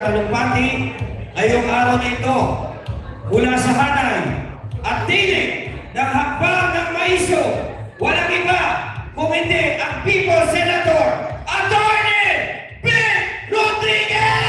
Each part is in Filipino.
talumpati ngayong araw na ito mula sa hanay at tinig ng hakbang ng maiso, walang iba kung hindi ang People Senator Attorney Ben Rodriguez!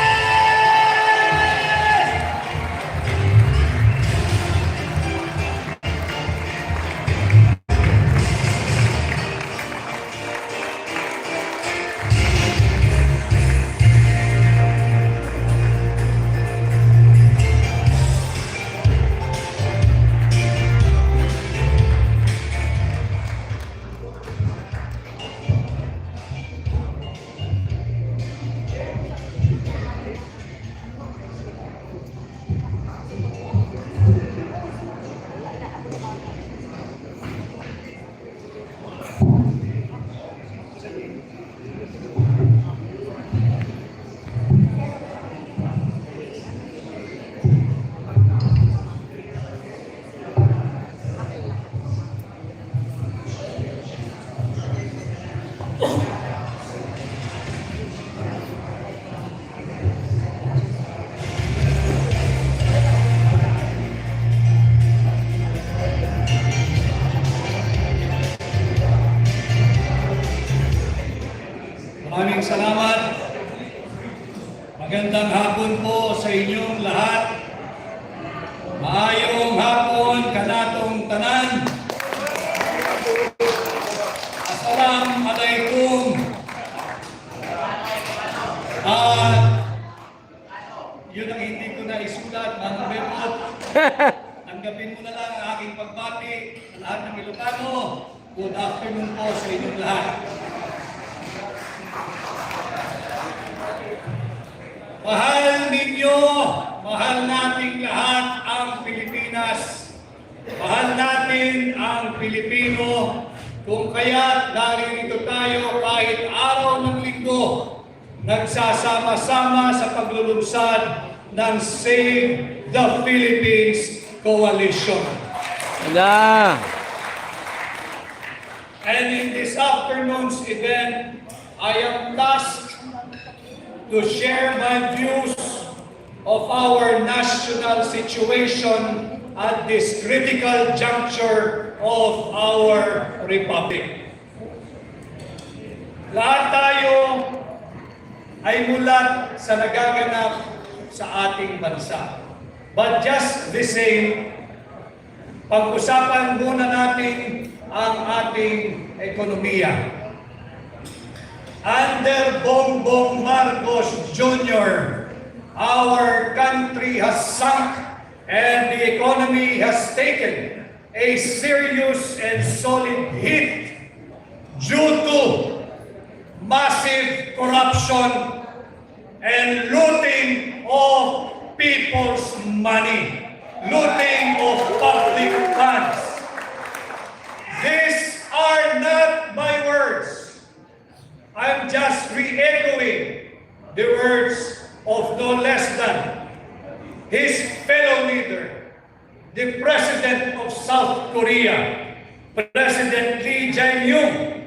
Maraming salamat. Magandang hapon po sa inyong lahat. Maayong hapon kanatong tanan. Assalamualaikum. Yun ang hindi ko na isulat, mga bebot. Tanggapin mo na lang ang aking pagbati sa lahat ng Ilocano. Good afternoon po sa inyong lahat. Mahal ninyo, mahal nating lahat ang Pilipinas. Mahal natin ang Pilipino. Kung kaya naririto tayo kahit araw ng linggo, nagsasama-sama sa paglulunsad ng Save the Philippines Coalition. Wala. And in this afternoon's event, I am tasked to share my views of our national situation at this critical juncture of our republic. Lahat tayo ay mulat sa nagaganap sa ating bansa. But just the same, pag-usapan muna natin ang ating ekonomiya. Under Bongbong Marcos Jr., our country has sunk and the economy has taken a serious and solid hit due to massive corruption and looting of people's money, looting of public funds. These are not my words. I'm just re-echoing the words of no less than his fellow leader, the President of South Korea, President Lee Jae-myung.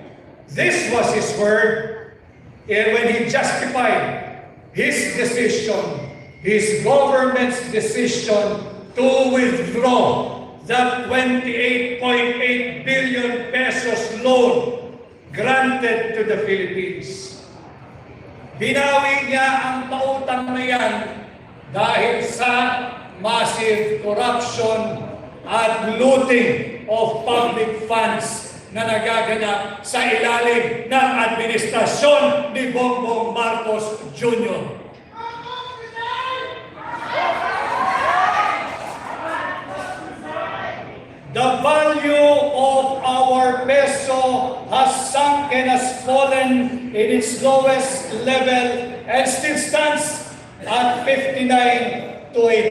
This was his word when he justified his decision, his government's decision to withdraw that 28.8 billion pesos loan granted to the Philippines. Binawi niya ang pautang na yan dahil sa massive corruption at looting of public funds na nagaganap sa ilalim ng administrasyon ni Bongbong Marcos Jr. The value of our peso has sunk and has fallen in its lowest level and still stands at 59 to $1.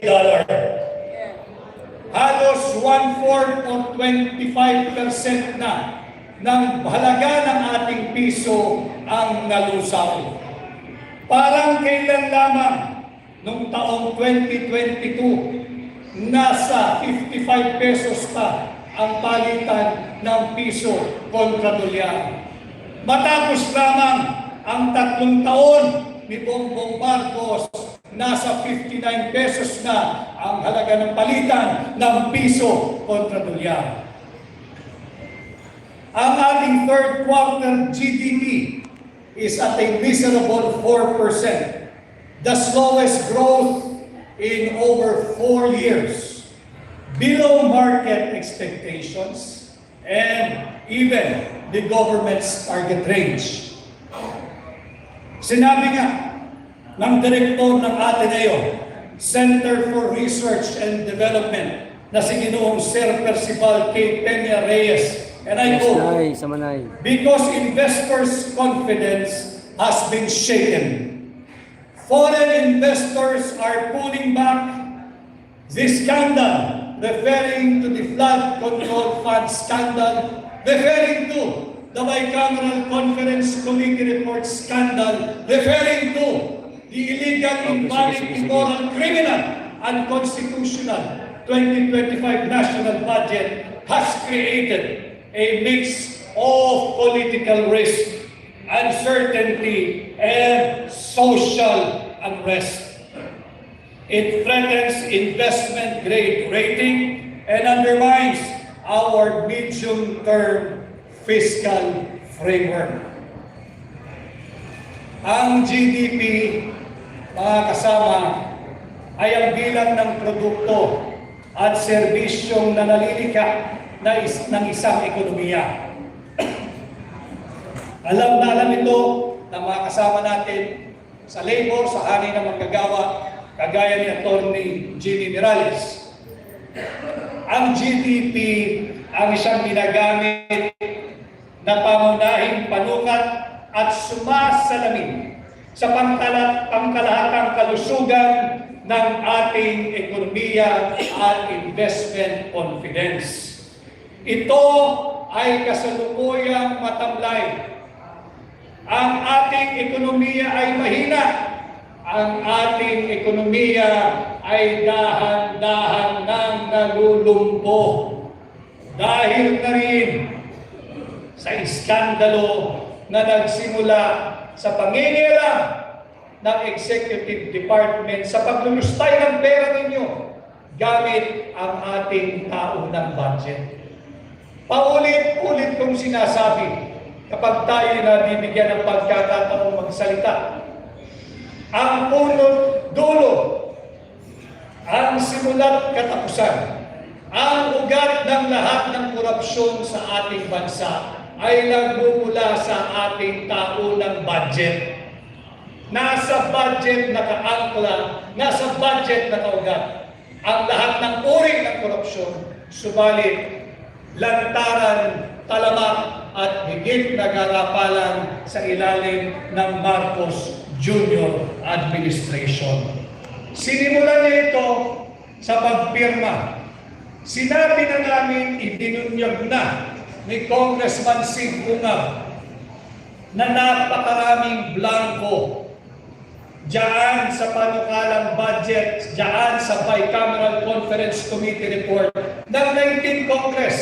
Halos 1/4 or 25% na ng halaga ng ating piso ang nalusaw. Parang kailan lamang noong taong 2022, nasa 55 pesos pa ang palitan ng piso kontra dolyar. Matapos lamang ang 3 taon ni Bongbong Marcos nasa 59 pesos na ang halaga ng palitan ng piso kontra dolyar. Ang ating third quarter GDP is at a miserable 4%, the slowest growth in over 4 years, below market expectations, and even the government's target range. Sinabi nga ng direktor ng Ateneo Center for Research and Development na si Ginoong Sir Percival K. Peña Reyes, and I quote, Manay, sa Manay. "Because investors' confidence has been shaken. Foreign investors are pulling back. This scandal," referring to the flood control fund scandal, referring to the Bicameral Conference Committee report scandal, referring to the illegal, invalid, immoral, criminal, unconstitutional 2025 national budget has created a mix of political risk, uncertainty, and social unrest. It threatens investment grade rating and undermines our medium-term fiscal framework. Ang GDP, mga kasama, ay ang bilang ng produkto at serbisyong nanalilikha ng isang ekonomiya. Alam na alam ito ng mga kasama natin sa labor, sa hari ng manggagawa, kagaya ni Atty. Jimmy Mirales. Ang GDP ang isang ginagamit na pamunahing panukat at sumasalamin sa pangkalahatang kalusugan ng ating ekonomiya at investment confidence. Ito ay kasalukuyang matamlay. Ang ating ekonomiya ay mahina. Ang ating ekonomiya ay dahan-dahan nang nalulumpo. Dahil na rin sa iskandalo na nagsimula sa pangingialam ng Executive Department sa paglulustay ng pera ninyo gamit ang ating taunang budget. Paulit-ulit kong sinasabi kapag tayo na bibigyan ng pagkakataong magsalita. Ang punot dulo, ang simula't katapusan, ang ugat ng lahat ng korupsyon sa ating bansa ay nagmumula sa ating taunang budget. Nasa budget nakaangkla, nasa budget nakaugat ang lahat ng uri ng korupsyon, subalit lantaran, talamak at higit na garapalan sa ilalim ng Marcos Jr. Administration. Sinimulan niya ito sa pagpirma. Sinabi na namin, ibinunyag na ni Congressman Sig Ungab na napakaraming blanco diyan sa panukalang budget, diyan sa Bicameral Conference Committee report ng 19th Congress.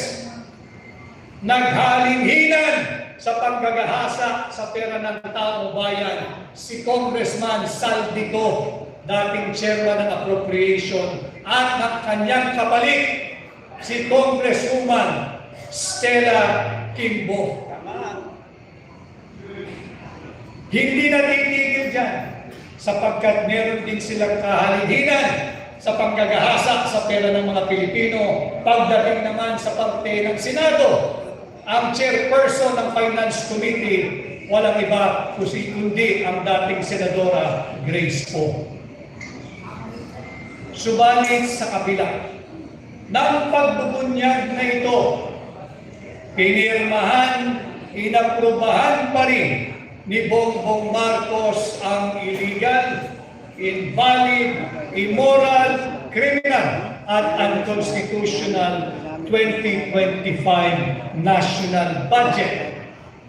Naghalinghinan sa paggagahasa sa pera ng taong bayan si Congressman Saldico, dating chairman ng appropriation, at ng kanyang kapalit si Congresswoman Stella Kimbo. Hindi natitigil dyan sapagkat meron din silang kahalinghinan sa panggagahasa sa pera ng mga Pilipino. Pagdating naman sa parte ng Senado, ang chairperson ng Finance Committee, walang iba kundi ang dating Senadora Grace Poe. Subalit sa kabila ng pagbubunyag na ito, pinirmahan, inaprubahan pa rin ni Bongbong Marcos ang illegal, invalid, immoral, criminal at unconstitutional 2025 national budget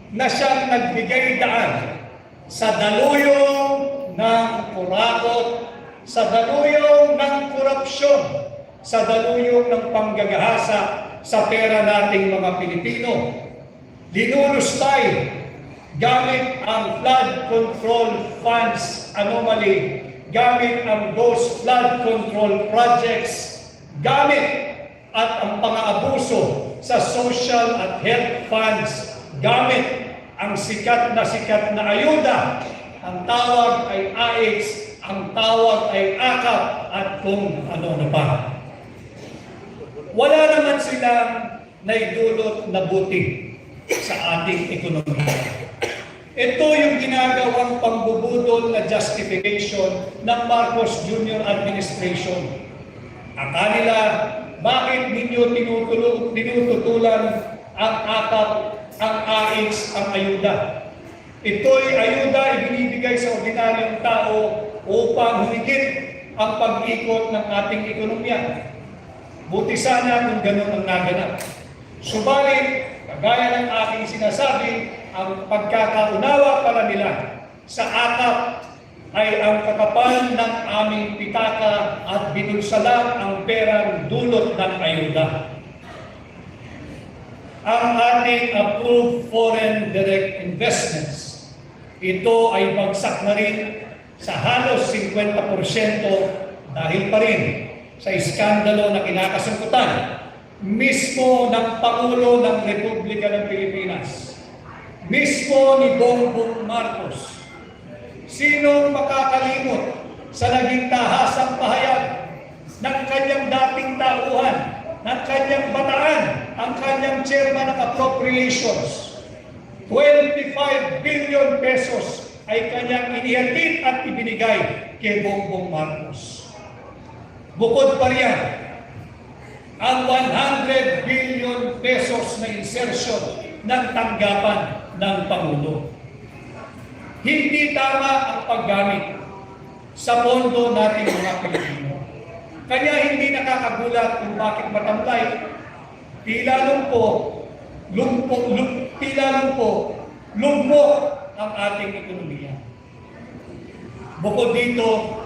na siyang nagbigay daan sa daluyong ng kurakot, sa daluyong ng korupsyon, sa daluyong ng panggagahasa sa pera nating mga Pilipino. Linulustay gamit ang flood control funds anomaly, gamit ang those flood control projects, gamit at ang pang-aabuso sa social at health funds, gamit ang sikat na ayuda. Ang tawag ay AIX, ang tawag ay AKAP, at kung ano na pa. Wala naman silang naidulot na buti sa ating ekonomiya. Ito yung ginagawang pangbubudol na justification ng Marcos Jr. administration. Akala, bakit ninyo tinututulan ang AKAP, ang AIX, ang ayuda? Ito'y ayuda ibinibigay sa ordinaryong tao upang humigit ang pag-ikot ng ating ekonomiya. Buti sana kung gano'n ang naganap. Subalit, kagaya ng aking sinasabi, ang pagkakaunawa para nila sa AKAP ay ang kakapal ng aming pitaka at binulsalan ang perang dulot ng ayuda. Ang ating approved foreign direct investments, ito ay bagsak na rin sa halos 50% dahil pa rin sa iskandalo na kinakasangkutan mismo ng Pangulo ng Republika ng Pilipinas, mismo ni Bongbong Marcos. Sinong makakalimot sa naging tahasang pahayag ng kanyang dating tauhan, ng kanyang bataan, ang kanyang chairman ng appropriations? 25 billion pesos ay kanyang inihatid at ibinigay kay Bongbong Marcos. Bukod pa riyan, ang 100 billion pesos na insertion ng tanggapan ng Pangulo. Hindi tama ang paggamit sa pondo nating mga Pilipino. Kaya hindi nakakagulat kung bakit matamlay, tila lumpo ang ating ekonomiya. Bukod dito,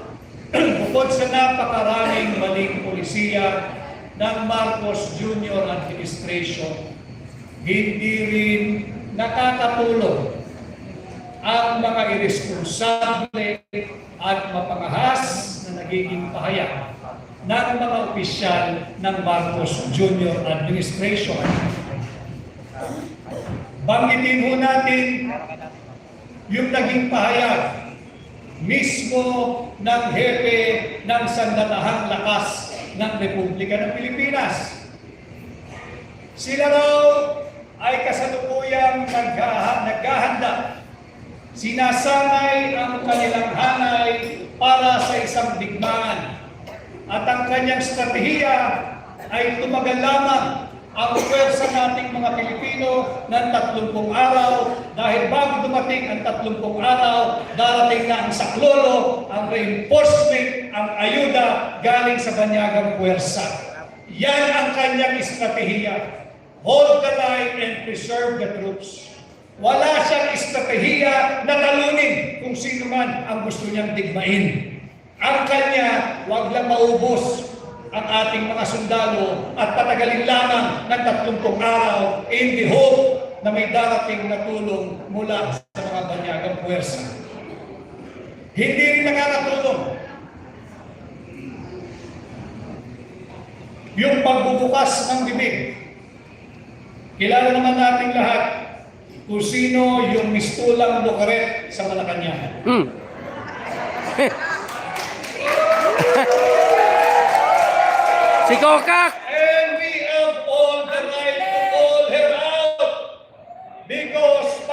bukod sa napakaraming maling polisiya ng Marcos Jr. administration, hindi rin nakakatulong ang mga irresponsable at mapangahas na nagiging pahayag ng mga opisyal ng Marcos Jr. administration. Banggitin ho natin yung naging pahayag mismo ng hepe ng Sandatahang Lakas ng Republika ng Pilipinas. Sila raw ay kasalukuyang naghahanda. Sinasanay ang kanilang hanay para sa isang digmaan. At ang kanyang strategiya ay tumagal lamang ang pwersa nating mga Pilipino ng 30 araw, dahil bago dumating ang 30 araw, darating na ang saklolo, ang reinforcement, ang ayuda galing sa banyagang pwersa. Yan ang kanyang estratehiya. Hold the line and preserve the troops. Wala siyang estratehiya na talunin kung sino man ang gusto niyang digmain. Ang kanya, wag lang maubos ang ating mga sundalo at patagalin lamang ng 30 araw in the hope na may darating na tulong mula sa mga banyagang puwersa. Hindi rin nakakatulong yung pagbubukas ng bibig. Kilala naman nating lahat kung sino yung mistulang Lucaret sa Malacanang. Si Kokak! And we have all the right to call her out because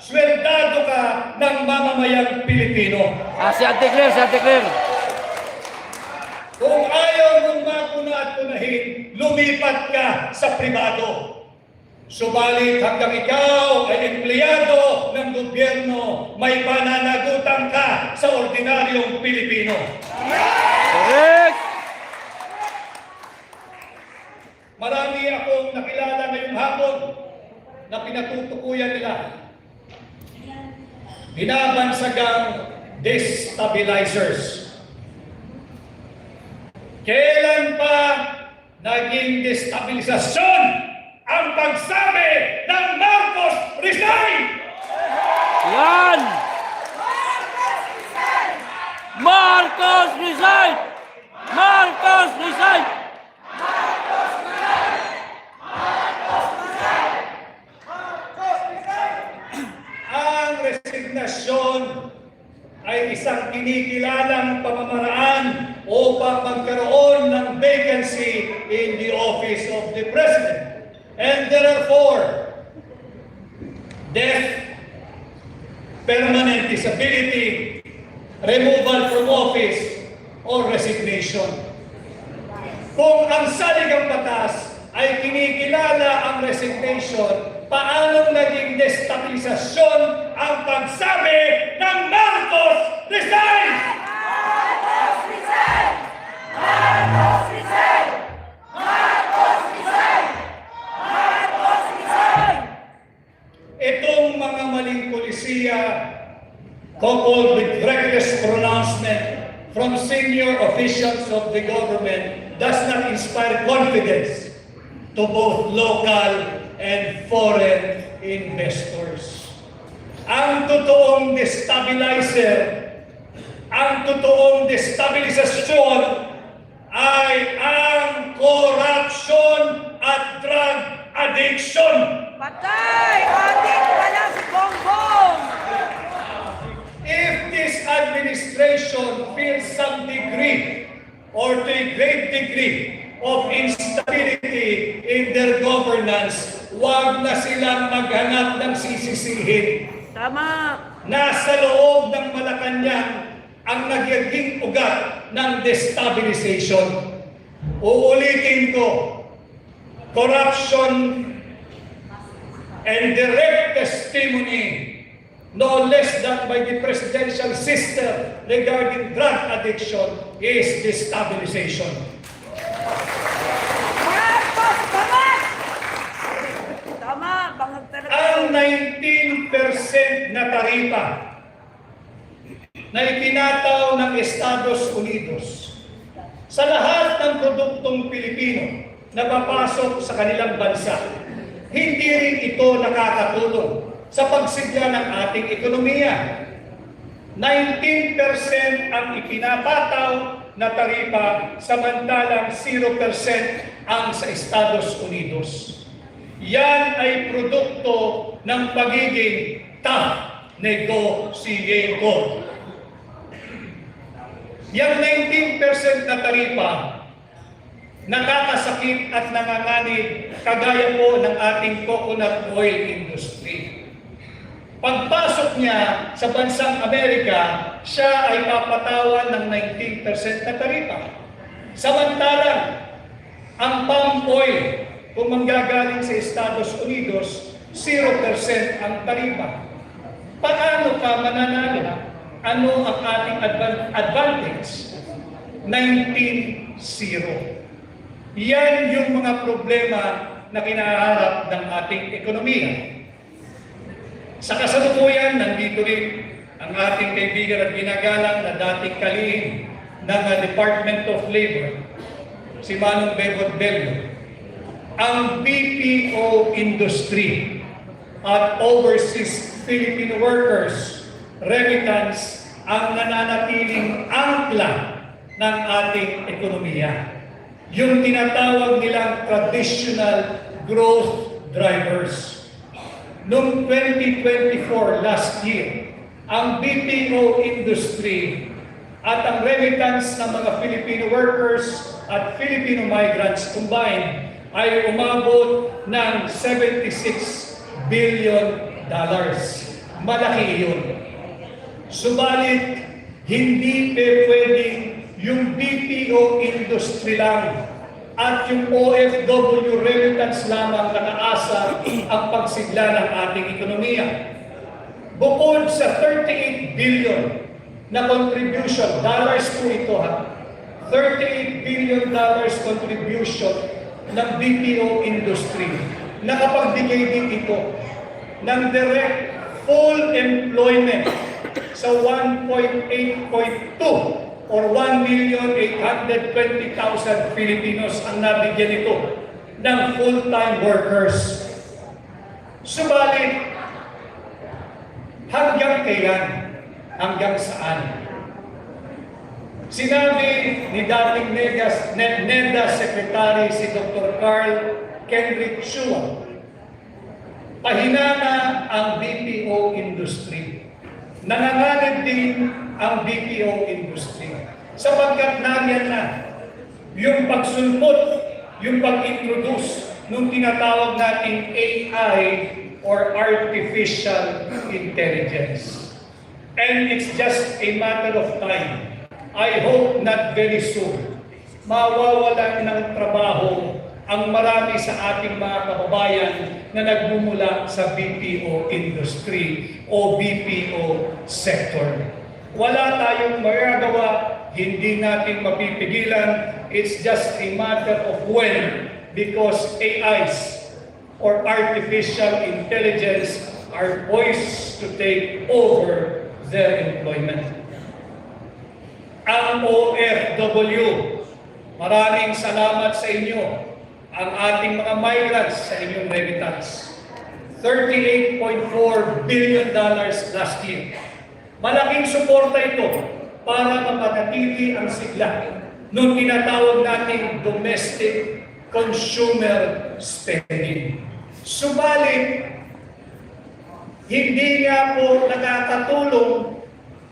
sweldado ka ng mamamayang Pilipino. Si Ate Claire. Kung ayaw mong makuna at kunahin, lumipat ka sa pribado. Subalit hanggang ikaw ay empleyado ng gobyerno, may pananagutan ka sa ordinaryong Pilipino. Correct! Marami akong nakilala ngayong hapon na pinatutukuyan nila. Binabansagang destabilizers. Kailan pa naging destabilisasyon ang pagsabi ng Marcos resign? Yan! Marcos resign! Marcos resign! Ang resignasyon ay isang kinikilalang pamamaraan upang magkaroon ng vacancy in the office of the President. And therefore, death, permanent disability, removal from office, or resignation. Kung ang saligang batas ay kinikilala ang resignation, paano naging destabilisasyon ang pagsabi ng Marcos resign? Marcos resign! Marcos resign! Marcos resign! Marcos resign! Itong mga maling polisiya, coupled with reckless pronouncement from senior officials of the government, does not inspire confidence to both local and foreign investors. Ang totoong destabilizer, ang totoong destabilisasyon ay ang corruption at drug addiction. Patay! Ating wala si Bongbong! If this administration feels some degree or to a great degree of instability in their governance, huwag na silang maghanap ng sisisihin. Tama! Nasa loob ng Malacanang ang nagiging ugat ng destabilization. Uulitin ko, corruption and direct testimony, no less than by the presidential sister regarding drug addiction, is destabilization. Marcos! Tama! Tama! Bangag talaga. Ang 19% na taripa na itinataw ng Estados Unidos sa lahat ng produktong Pilipino na papasok sa kanilang bansa, hindi rin ito nakakatulong sa pagsigla ng ating ekonomiya. 19% ang ipinapataw na taripa, samantalang 0% ang sa Estados Unidos. Yan ay produkto ng pagiging tough negotiator. Yang 19% na taripa, nakakasakit at nanganganib kagaya po ng ating coconut oil industry. Pagpasok niya sa bansang Amerika, siya ay papatawan ng 19% na taripa. Samantalang, ang palm oil, kung manggagaling sa Estados Unidos, 0% ang taripa. Paano ka mananalo? Ano ang ating advantage? 19-0. Yan yung mga problema na kinaharap ng ating ekonomiya. Sa kasalukuyan, nandito rin ang ating kaibigan at ginagalang na dating kalihim ng Department of Labor, si Manong Bebot Bello. Ang BPO industry at overseas Filipino workers, remittance, ang nananatiling angkla ng ating ekonomiya. Yung tinatawag nilang traditional growth drivers. Noong 2024, last year, ang BPO industry at ang remittance ng mga Filipino workers at Filipino migrants combined ay umabot ng $76 billion. Malaki yun. Subalit, hindi pwedeng yung BPO industry lang at yung OFW remittance lamang nakaasa ang pagsigla ng ating ekonomiya. Bukod sa 38 billion na contribution, dollars po ito ha, $38 billion contribution ng BPO industry, nakapagbigay din ito ng direct full employment sa 1.8.2 or 1,820,000 Filipinos ang nabigyan ito ng full-time workers. Subalit, hanggang kailan? Hanggang saan? Sinabi ni dating NEDA Secretary si Dr. Carl Kendrick Chua, pahinana ang BPO industry. Nanganganib din ang BPO industry. Sapagkat nandiyan na yung pagsulpot, yung pag-introduce nung tinatawag nating AI or Artificial Intelligence. And it's just a matter of time. I hope not very soon, mawawalan ng trabaho ang marami sa ating mga kababayan na nagmumula sa BPO industry o BPO sector. Wala tayong magagawa, hindi natin mapipigilan. It's just a matter of when, because AIs or artificial intelligence are poised to take over their employment. Ang OFW, maraming salamat sa inyo. Ang ating mga migrants sa inyong remittance. $38.4 billion last year. Malaking suporta ito para mapanatili ang sigla nung tinatawag nating domestic consumer spending. Subalit, hindi nga po nakakatulong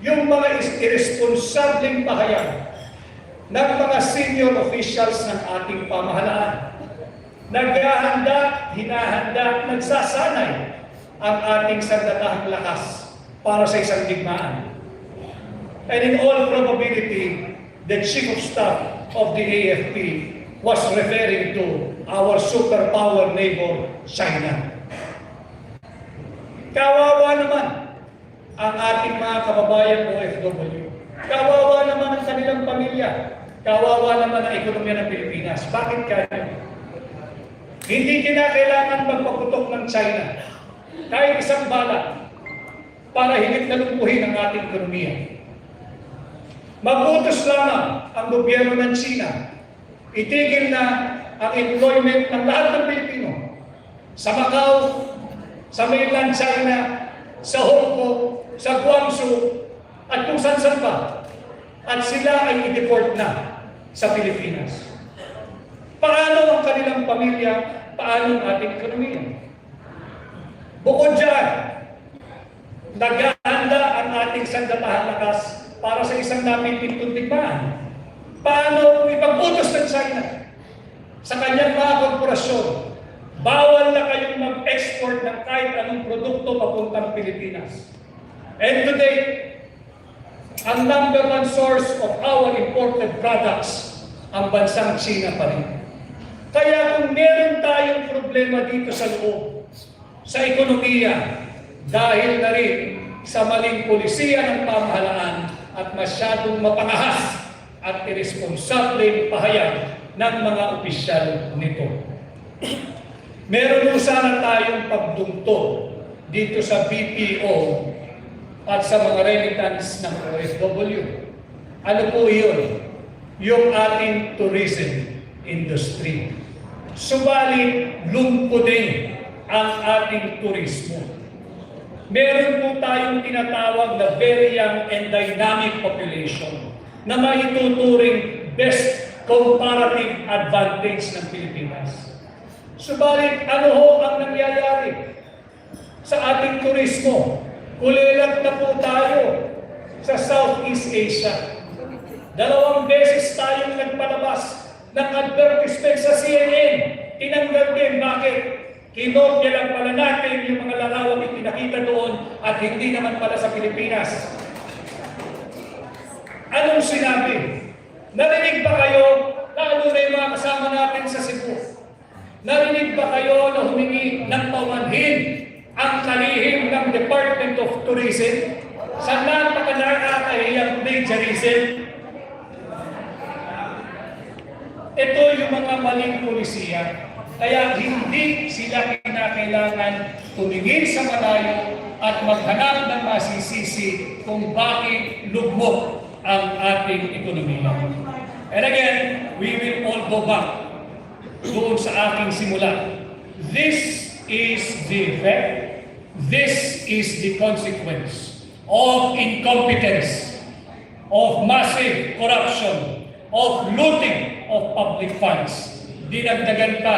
yung mga irresponsableng pahayag ng mga senior officials ng ating pamahalaan. Naghahanda, hinahanda, nagsasanay ang ating sandatahang lakas para sa isang digmaan. And in all probability, the Chief of Staff of the AFP was referring to our superpower neighbor, China. Kawawa naman ang ating mga kababayan OFW. Kawawa naman ang kanilang pamilya. Kawawa naman ang ekonomiya ng Pilipinas. Bakit kaya? Hindi kinakailangan magpaputok ng China kahit isang bala para higit na lumpuhin ang ating ekonomiya. Mag-utos lamang ang gobyerno ng China. Itigil na ang employment ng lahat ng Pilipino sa Macau, sa mainland China, sa Hong Kong, sa Guangzhou, at kung saan pa. At sila ay i-deport na sa Pilipinas. Paano ang kanilang pamilya? Paano ang ating ekonomiya? Bukod dyan, naghahanda ang ating sandatahang lakas para sa isang napipintong digmaan. Paano ipag-utos ng China sa kanyang mga korporasyon? Bawal na kayong mag-export ng kahit anong produkto papuntang Pilipinas. And today, ang number one source of our imported products, ang bansang China pa rin. Kaya kung meron tayong problema dito sa loob, sa ekonomiya, dahil na rin sa maling polisiya ng pamahalaan at masyadong mapangahas at irresponsableng pahayag ng mga opisyal nito. Meron sana tayong pagdungtong dito sa BPO at sa mga remittance ng OFW. Ano po yun? Yung ating tourism industry. Subalit, lumpunin ang ating turismo. Meron po tayong tinatawag na very young and dynamic population na maituturing best comparative advantage ng Pilipinas. Subalit, ano ho ang nangyayari sa ating turismo? Kulilat na po tayo sa Southeast Asia. 2 beses tayong nagpalabas ng advertisement sa CNN. Tinanggal din. Bakit? Kinopya lang pala natin yung mga larawang ipinakita doon at hindi naman pala sa Pilipinas. Anong sinabi? Narinig ba kayo, lalo na yung mga kasama natin sa Cebu? Narinig ba kayo na humingi ng paumanhin ang kalihim ng Department of Tourism sa napaka-nakakahiyang plagiarism? Ito yung mga maling polisiya. Kaya hindi sila kinakailangan tumingin sa malayo at maghanap ng masisisi kung bakit lugmok ang ating ekonomiya. And again, we will all go back doon sa aking simula. This is the effect, this is the consequence of incompetence of massive corruption, of looting of public funds. Dinagdagan pa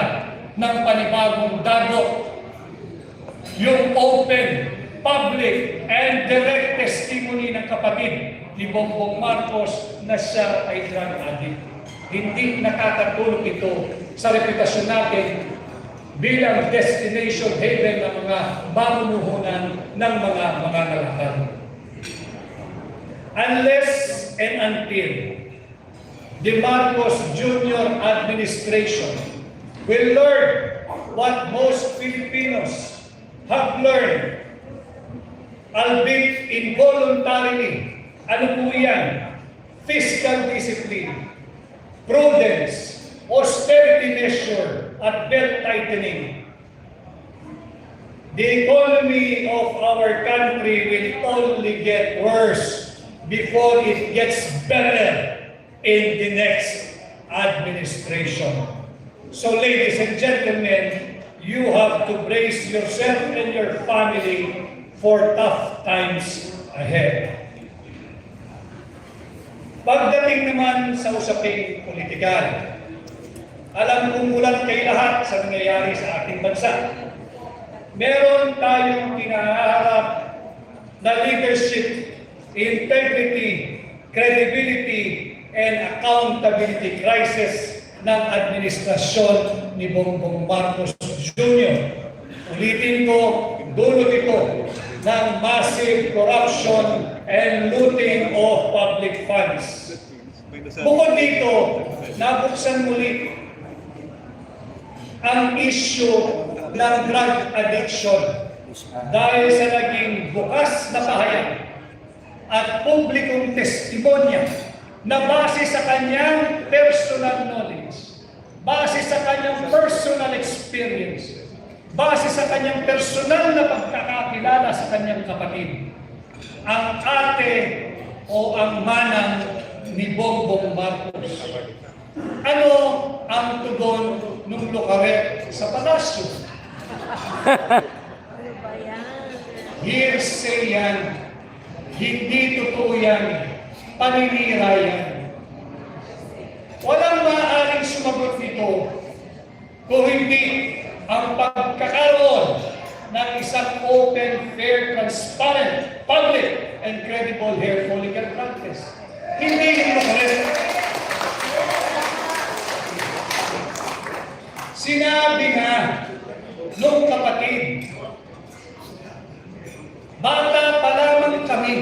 ng panibagong dagok yung open, public, and direct testimony ng kapatid ni Bongbong Marcos na siya ay drug addict. Hindi nakakatulong ito sa reputasyon natin bilang destination haven ng mga mamumuhunan ng mga mangangalakal. Unless and until the Marcos Jr. administration will learn what most Filipinos have learned, albeit involuntarily. Ano po yan? Fiscal discipline, prudence, austerity measure, at belt tightening. The economy of our country will only get worse before it gets better in the next administration. So ladies and gentlemen, you have to brace yourself and your family for tough times ahead. Pagdating naman sa usaping politikal, alam kong ulan kay lahat sa nangyayari sa ating bansa. Meron tayong kinaharap na leadership, integrity, credibility, and accountability crisis ng administrasyon ni Bongbong Marcos Jr. Ulitin ko, dulot ito ng massive corruption and looting of public funds. Bukod dito, nabuksan muli ang issue ng drug addiction dahil sa naging bukas na pahayag at publikong testimonya na base sa kanyang personal knowledge, base sa kanyang personal experience, base sa kanyang personal na pagkakakilala sa kanyang kapatid, ang ate o ang manang ni Bongbong Marcos. Ano ang tugon ng lokaret sa palasyo? Hearsay yan. Hindi totoo yan. Paninira yan. Walang maaaring sumagot nito kung hindi ang pagkakaroon ng isang open, fair, transparent, public, and credible hair follicle practice. Hindi ito correct. Sinabi nga nung kapatid, bata pa lamang kami.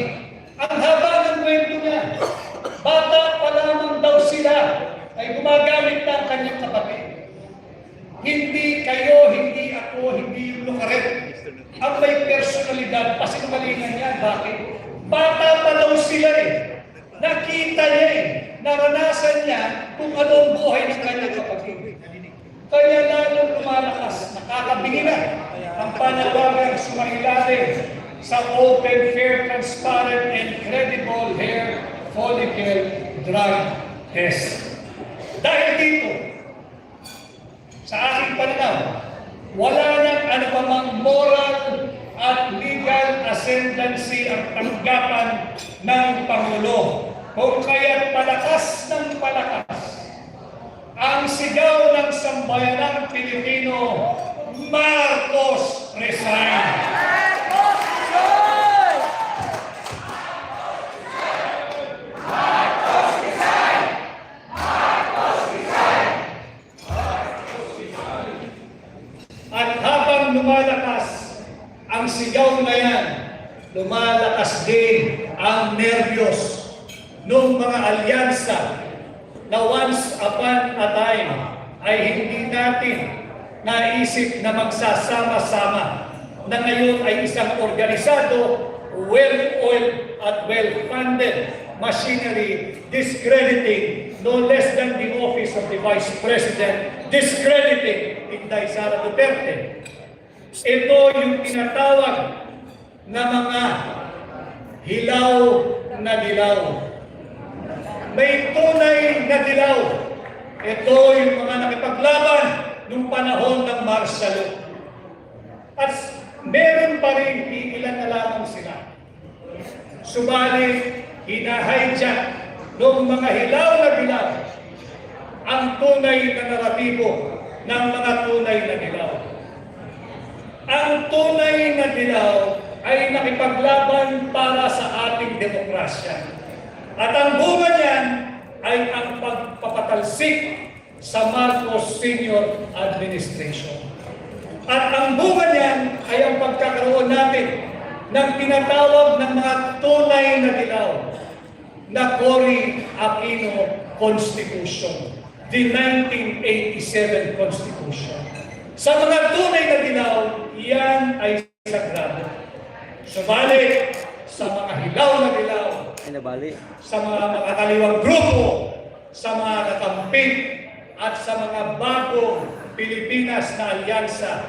Ang haba ng kwento niya. Bata pa lamang daw sila ay gumagamit ng kanyang kapatid. Hindi kayo, hindi ako, hindi yung lukaret. Ang may personalidad, pasinungalingan niya. Bakit? Bata pa daw sila eh. Nakita niya eh. Naranasan niya kung ano ang buhay ng kanyang kapatid. Kaya lalong lumalakas, nakakabingi na ang panawagang sumailalim sa open, fair, transparent, and credible hair follicle drug test. Dahil dito, sa aking pananaw, wala nang anumang moral at legal ascendancy ang tanggapan ng Pangulo. Kung kaya't palakas ng palakas ang sigaw ng sambayanang Pilipino, Marcos resign! Marcos resign! Marcos resign! Marcos resign! At habang lumalakas ang sigaw na yan, lumalakas din ang nerbiyos ng mga alyansa na once upon a time ay hindi natin naisip na magsasama-sama, na ngayon ay isang organisado, well-oiled at well-funded machinery, discrediting no less than the office of the Vice President, discrediting Inday Sara Duterte. Ito yung tinatawag na mga hilaw na dilaw. May tunay na dilaw. Ito yung mga nakipaglaban nung panahon ng martial law. At meron pa rin ilan na lamang sila. Subalit, hinahijack ng mga hilaw na dilaw ang tunay na naratibo ng mga tunay na dilaw. Ang tunay na dilaw ay nakipaglaban para sa ating demokrasya. At ang bunga niyan ay ang pagpapatalsik sa Marcos Senior Administration. At ang bunga niyan ay ang pagkakaroon natin ng tinatawag ng mga tunay na dilaw na Cory Aquino Constitution, the 1987 Constitution. Sa mga tunay na dilaw, yan ay sagrado. Subalit, sa mga hilaw na dilaw, sa mga makakaliwang grupo, sa mga kakampit, at sa mga bagong Pilipinas na alyansa,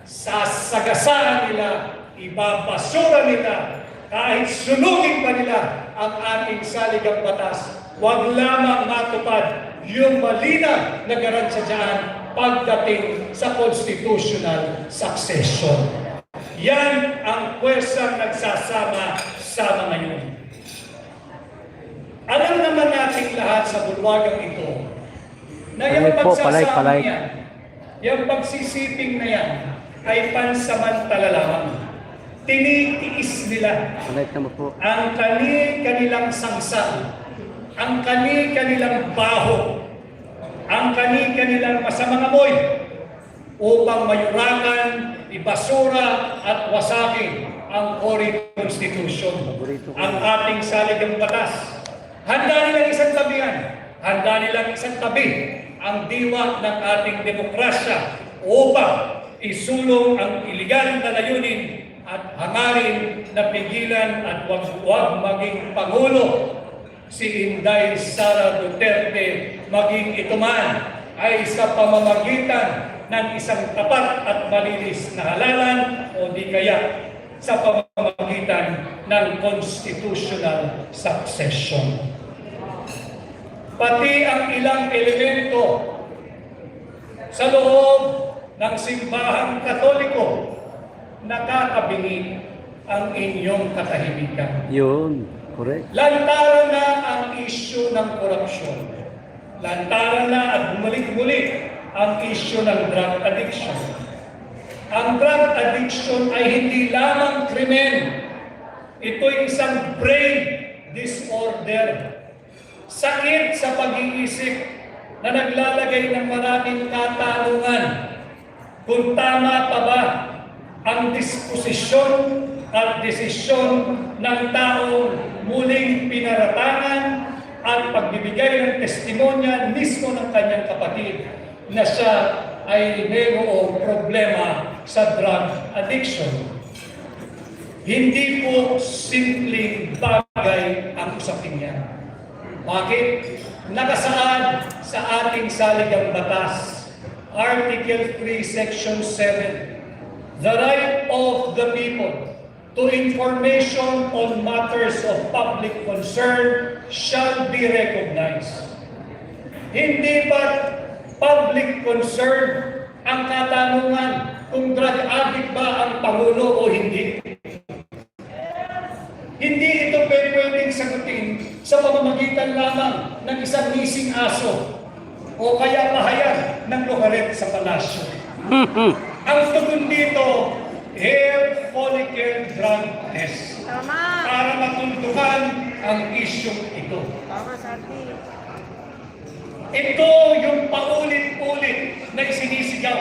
sasagasaan nila, ibabasura nila, kahit sunugin pa nila ang ating saligang batas, huwag lamang matupad yung malinaw na garansya dyan pagdating sa constitutional succession. Yan ang pwersang nagsasama-sama ngayon. Alam naman natin lahat sa bulwagang ito na yung pagsasama yan, yung pagsisiping na yan ay pansamantala lamang. Tinitiis nila ang kanilang sangsang, ang kanilang baho, ang kanilang masamang amoy upang mayurakan, ibasura at wasakin ang Cory Constitution, ang ating saligang batas. Handa nilang isang tabihan, handa nilang isang tabi ang diwa ng ating demokrasya upang isulong ang iligal na layunin at hangarin na pigilan at wag maging Pangulo si Inday Sara Duterte, maging ito man ay sa pamamagitan ng isang tapat at malinis na halalan o di kaya sa pamamagitan ng constitutional succession. Pati ang ilang elemento sa loob ng simbahang Katoliko nakakabingi ang inyong katahimikan. Yun, correct. Lantaran na ang isyu ng korupsyon. Lantaran na at bumalik-balik ang isyu ng drug addiction. Ang drug addiction ay hindi lamang krimen. Ito'y isang brain disorder. Sakit sa pag-iisip na naglalagay ng maraming katanungan kung tama pa ba ang disposisyon at desisyon ng taong muling pinaratangan at pagbibigay ng testimonya mismo ng kanyang kapatid na siya ay mayroong problema sa drug addiction. Hindi po simpleng bagay ang usapin niya. Bakit? Nakasaad sa ating saligang batas, Article 3, Section 7, the right of the people to information on matters of public concern shall be recognized. Hindi ba public concern ang katanungan kung drug addict ba ang Pangulo o hindi? Hindi ito pwedeng sagutin sa pamamagitan lamang ng isang missing aso o kaya pahayag ng lokaret sa palasyo. Ang tugon dito, hair follicle drug test. Tama. Para matuntukan ang isyong ito. Tama, Santi. Ito yung paulit-ulit na isinisigaw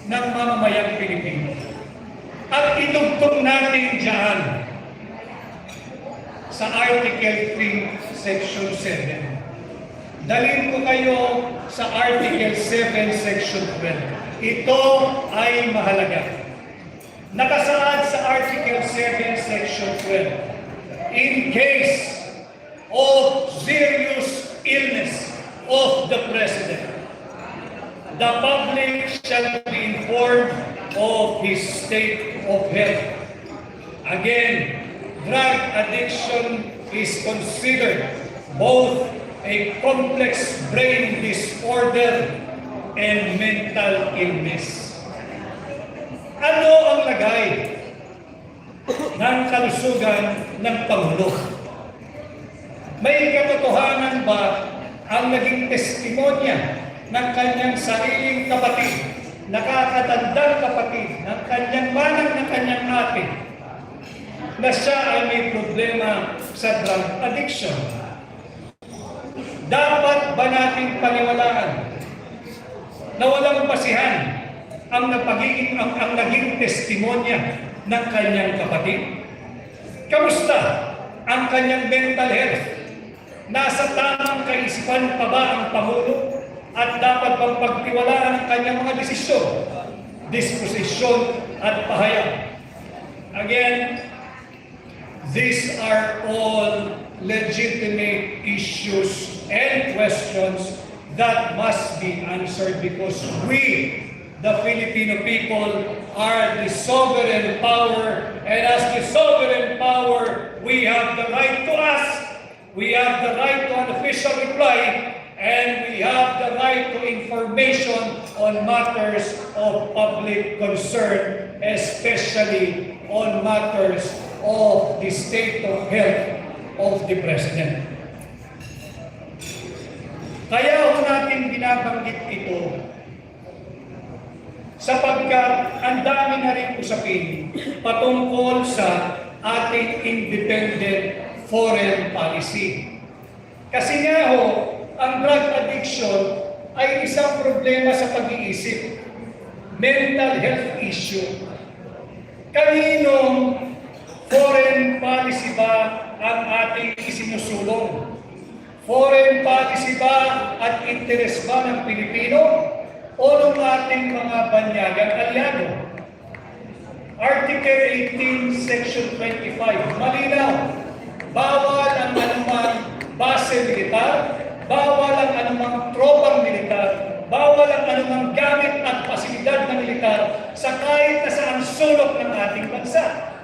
ng mamamayang Pilipino. At itugtong natin dyan sa Article 3, Section 7. Dalhin ko kayo sa Article 7, Section 12. Ito ay mahalaga. Nakasaad sa Article 7, Section 12. In case of serious illness of the President, the public shall be informed of his state of health. Again, drug addiction is considered both a complex brain disorder and mental illness. Ano ang lagay ng kalusugan ng Pangulo? May katotohanan ba ang naging testimonya ng kanyang sariling kapatid, nakakatandang kapatid, ng kanyang manang na kanyang ate, na siya ay may problema sa drug addiction? Dapat ba nating paniwalaan na walang basihan ang naging testimonya ng kanyang kapatid? Kamusta ang kanyang mental health? Nasa tamang kaisipan pa ba ang Pangulo? At dapat bang pagtiwalaan ang kanyang mga desisyon, disposisyon at pahayag? Again, these are all legitimate issues and questions that must be answered because we, the Filipino people, are the sovereign power, and as the sovereign power, we have the right to ask, we have the right to an official reply, and we have the right to information on matters of public concern, especially on matters of the state of health of the President. Kaya ho natin binabanggit ito sapagkat ang dami na rin usapin patungkol sa ating independent foreign policy. Kasi nga ho, ang drug addiction ay isang problema sa pag-iisip, mental health issue. Kaninong foreign policy ba ang ating isinusulong? Foreign policy ba at interes ba ng Pilipino o ng ating mga banyagang aliado? Article 18, Section 25, malinaw. Bawal ang anumang base militar, bawal ang anumang tropang militar, bawal ang anumang gamit at pasilidad na militar sa kahit na saang sulok ng ating bansa.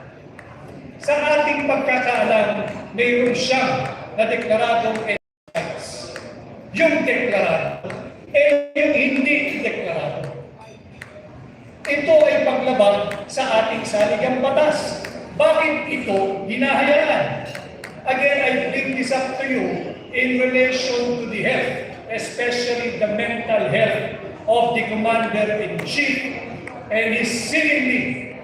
Sa ating pagkakaalam, mayroon siyang na deklaradong rights. Yung deklarado, yung hindi deklarado. Ito ay paglabag sa ating saligang batas. Bakit ito hinahayaan? Again, I bring this up to you in relation to the health, especially the mental health of the Commander-in-Chief and his seemingly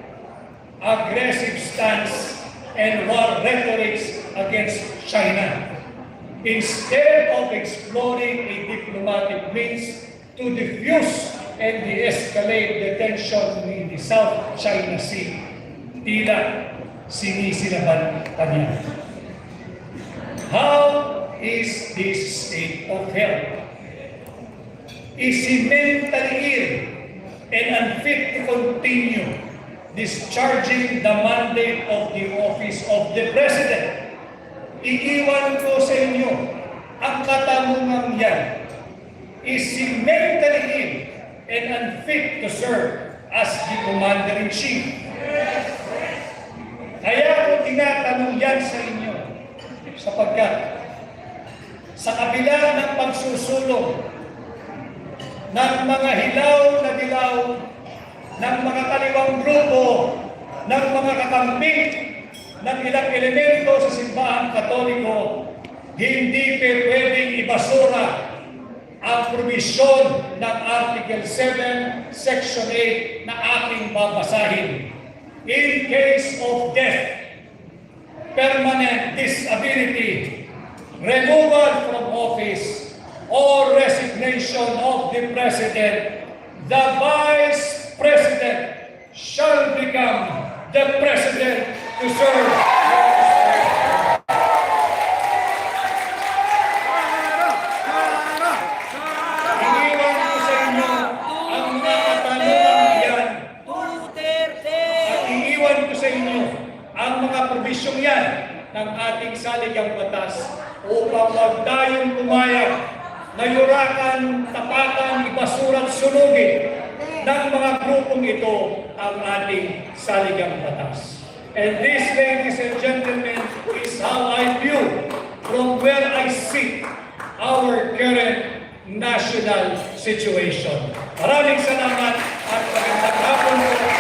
aggressive stance and war rhetorics against China. Instead of exploring a diplomatic means to diffuse and de-escalate the tension in the South China Sea, tila sinisilaban pa niya. How is this state of health? Is he mentally ill and unfit to continue discharging the mandate of the office of the President? Iiwan ko sa inyo ang katanungan yan. Is he mentally ill and unfit to serve as the Commander-in-Chief? Kaya ko tinatanong yan sa inyo sapagkat sa kabila ng pagsusulong ng mga hilaw na dilaw, ng mga kaliwang grupo, ng mga kakambing, ng ilang elemento sa simbahang Katoliko, hindi pwedeng ibasura ang provision ng Article 7, Section 8 na ating babasahin. In case of death, permanent disability, removal from office, or resignation of the President, the Vice President shall become the President to serve. Iniwan ko sa inyo ang mga katanungan yan at iniwan ko sa inyo ang mga probisyong yan ng ating saligang batas upang huwag tayong pumayag na yurakan, tapakan, ibasura at sunugin ng mga grupong ito ang ating saligang batas. And this, ladies and gentlemen, is how I view from where I sit our current national situation. Maraming salamat at magandang hapon po.